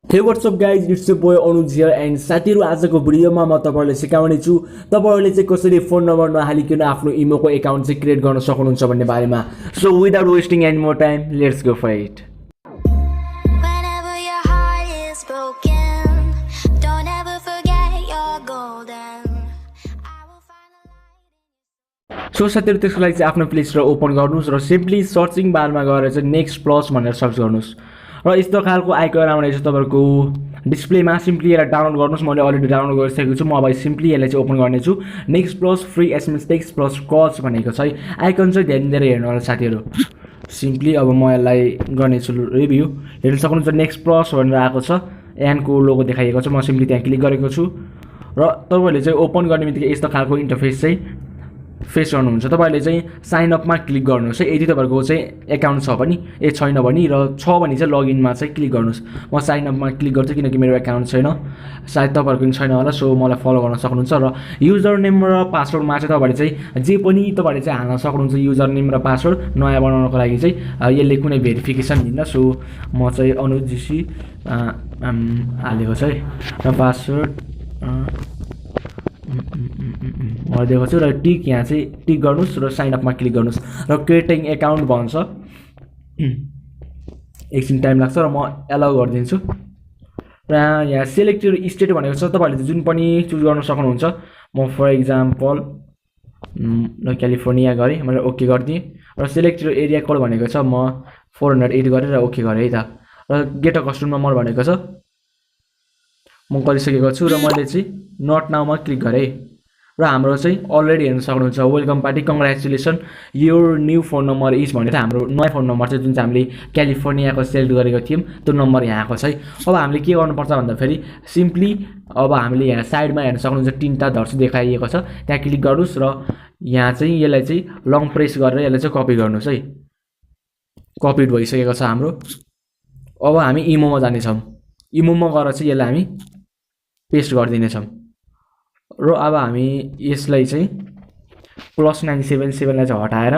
हे what's up guys, it's your boy Anuj here and साथीहरू आजको भिडियोमा म तपाईहरुलाई सिकाउने छु तपाईहरुले चाहिँ कसरी फोन नम्बर नहालिकन आफ्नो इमोको एकाउन्ट चाहिँ क्रिएट गर्न सक्नुहुन्छ भन्ने बारेमा। So without wasting any more time, let's go for it. So साथीहरू त्यसको लागि चाहिँ आफ्नो प्ले स्टोर ओपन गर्नुस् र सिम्पली सर्चिङ बारमा गएर चाहिँ नेक्स्ट प्लस भनेर सर्च गर्नुस् र यस्तो खालको आइकन आउँदैछ तपाईहरुको डिस्प्लेमा। सिम्पली यसलाई डाउनलोड गर्नुस्। मैले अलरेडी डाउनलोड गरिसकेको छु। म अब सिम्पली यसलाई चाहिँ ओपन गर्नेछु। Next plus free SMS text plus calls भनेको छ है। आइकन चाहिँ ध्यान दिएर हेर्नु होला साथीहरू। सिम्पली अब म यसलाई गर्नेछु रिभ्यू। हेर्न सक्नुहुन्छ नेक्स्ट प्लस भनेर आएको छ, एनको लोगो देखाइएको छ। म सिम्पली त्यहाँ क्लिक गरेको छु र तपाईहरुले चाहिँ ओपन गर्ने बित्तिकै यस्तो खालको इन्टरफेस चाहिँ फेस गर्नुहुन्छ। तपाईहरुले चाहिँ साइन अपमा क्लिक गर्नुहोस् है। यदि तपाईहरुको चाहिँ एकाउन्ट छ भने छैन भने र छ भने चाहिँ लगइनमा चाहिँ क्लिक गर्नुहोस्। म साइन अपमा क्लिक गर्छु किनकि मेरो एकाउन्ट छैन, सायद तपाईहरुको पनि छैन होला। सो मलाई फलो गर्न सक्नुहुन्छ र युजर नेम र पासवर्डमा चाहिँ तपाईहरुले चाहिँ जे पनि तपाईहरुले चाहिँ हाल्न सक्नुहुन्छ। युजर नेम र पासवर्ड नयाँ बनाउनको लागि चाहिँ यसले कुनै भेरिफिकेसन दिन्न। सो म चाहिँ अनुज जीसी हालेको छ है र पासवर्ड दिएको छु र टिक यहाँ चाहिँ टिक गर्नुस् र साइन अपमा क्लिक गर्नुस् र क्रिएटिङ एकाउन्ट भन्छ। एकछिन टाइम लाग्छ र म एलाउ गरिदिन्छु र यहाँ सेलेक्ट योर स्टेट भनेको छ। तपाईहरुले जुन पनि चुज गर्न सक्नुहुन्छ। म फर एक्जाम्पल क्यालिफोर्निया गरेँ, मैले ओके गरिदिएँ र सेलेक्ट योर एरिया कोड भनेको छ। म 408 गरेर ओके गरेँ है त र गेट अ कस्टमर नम्बर भनेको छ। म गरिसकेको छु र मैले चाहिँ नट नाउमा क्लिक गरेँ र हाम्रो चाहिँ अलरेडी हेर्न सक्नुहुन्छ welcome party congratulation your new phone number is भनेर हाम्रो नयाँ फोन नम्बर चाहिँ जुन चाहिँ हामीले क्यालिफोर्नियाको सेलेक्ट गरेको थियौँ त्यो नम्बर यहाँ आएको छ है। अब हामीले के गर्नुपर्छ भन्दाखेरि सिम्पली अब हामीले यहाँ साइडमा हेर्न सक्नुहुन्छ तीनटा धर्सी देखाइएको छ, त्यहाँ क्लिक गर्नुहोस् र यहाँ चाहिँ यसलाई चाहिँ लङ प्रेस गरेर यसलाई चाहिँ कपी गर्नुहोस् है। कपिड भइसकेको छ हाम्रो। अब हामी इमोमा जानेछौँ। इमोमा गएर चाहिँ यसलाई हामी पेस्ट गरिदिनेछौँ र अब हामी यसलाई चाहिँ +977 लाई चाहिँ हटाएर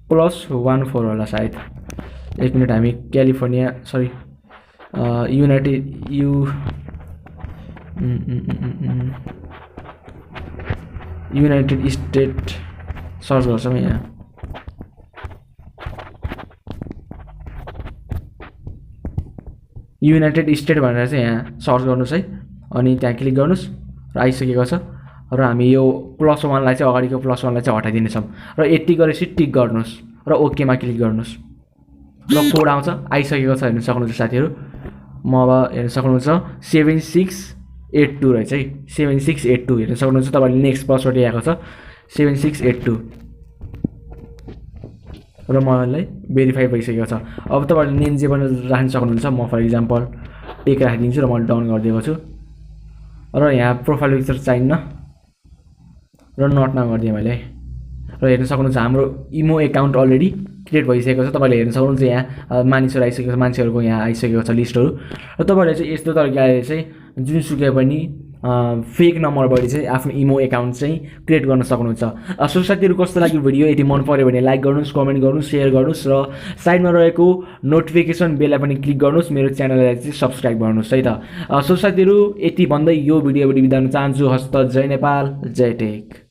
+14 होला सायद। एक मिनट, हामी California sorry United state search गर्छौँ। यहाँ युनाइटेड स्टेट भनेर चाहिँ यहाँ सर्च गर्नुहोस् है अनि त्यहाँ क्लिक गर्नुहोस् र आइसकेको छ र हामी यो +1 लाई चाहिँ अगाडिको +1 लाई चाहिँ हटाइदिनेछौँ र यति गरेपछि टिक गर्नुहोस् र ओकेमा क्लिक गर्नुहोस् र कोड आउँछ। आइसकेको छ हेर्न सक्नुहुन्छ साथीहरू। म अब हेर्न सक्नुहुन्छ 7682 रहेछ है। 7682 हेर्न सक्नुहुन्छ। तपाईले नेक्स्ट पासवर्ड आएको छ 7682 र मलाई भेरिफाई भइसकेको छ। अब तपाईले नेम जे पनि राख्न सक्नुहुन्छ। म फर एक्जाम्पल टेक राखिदिन्छु र मैले डाउन गरिदिएको छु र यहाँ प्रोफाइल पिक्चर चाहिन्न र नट नाउ गरिदिएँ मैले र हेर्न सक्नुहुन्छ हाम्रो इमो एकाउन्ट अलरेडी क्रिएट भइसकेको छ। तपाईले हेर्न सक्नुहुन्छ यहाँ मानिसहरू आइसकेको छ, मान्छेहरूको यहाँ आइसकेको छ लिस्टहरू र तपाईले चाहिँ यस्तो तरिकाले चाहिँ जुनसुकै पनि फेक नम्बरबाट चाहिँ आफ्नो इमो एकाउन्ट चाहिँ क्रिएट गर्न सक्नुहुन्छ। सो साथीहरू कस्तो लाग्यो भिडियो? यदि मन पर्यो भने लाइक गर्नुहोस्, कमेन्ट गर्नुहोस्, सेयर गर्नुहोस् र साइडमा रहेको नोटिफिकेसन बेललाई पनि क्लिक गर्नुहोस्। मेरो च्यानललाई चाहिँ सब्सक्राइब गर्नुहोस् है त। सो साथीहरू यति भन्दै यो भिडियोबाट बिदा हुन चाहन्छु। हस्त जय नेपाल, जय टेक।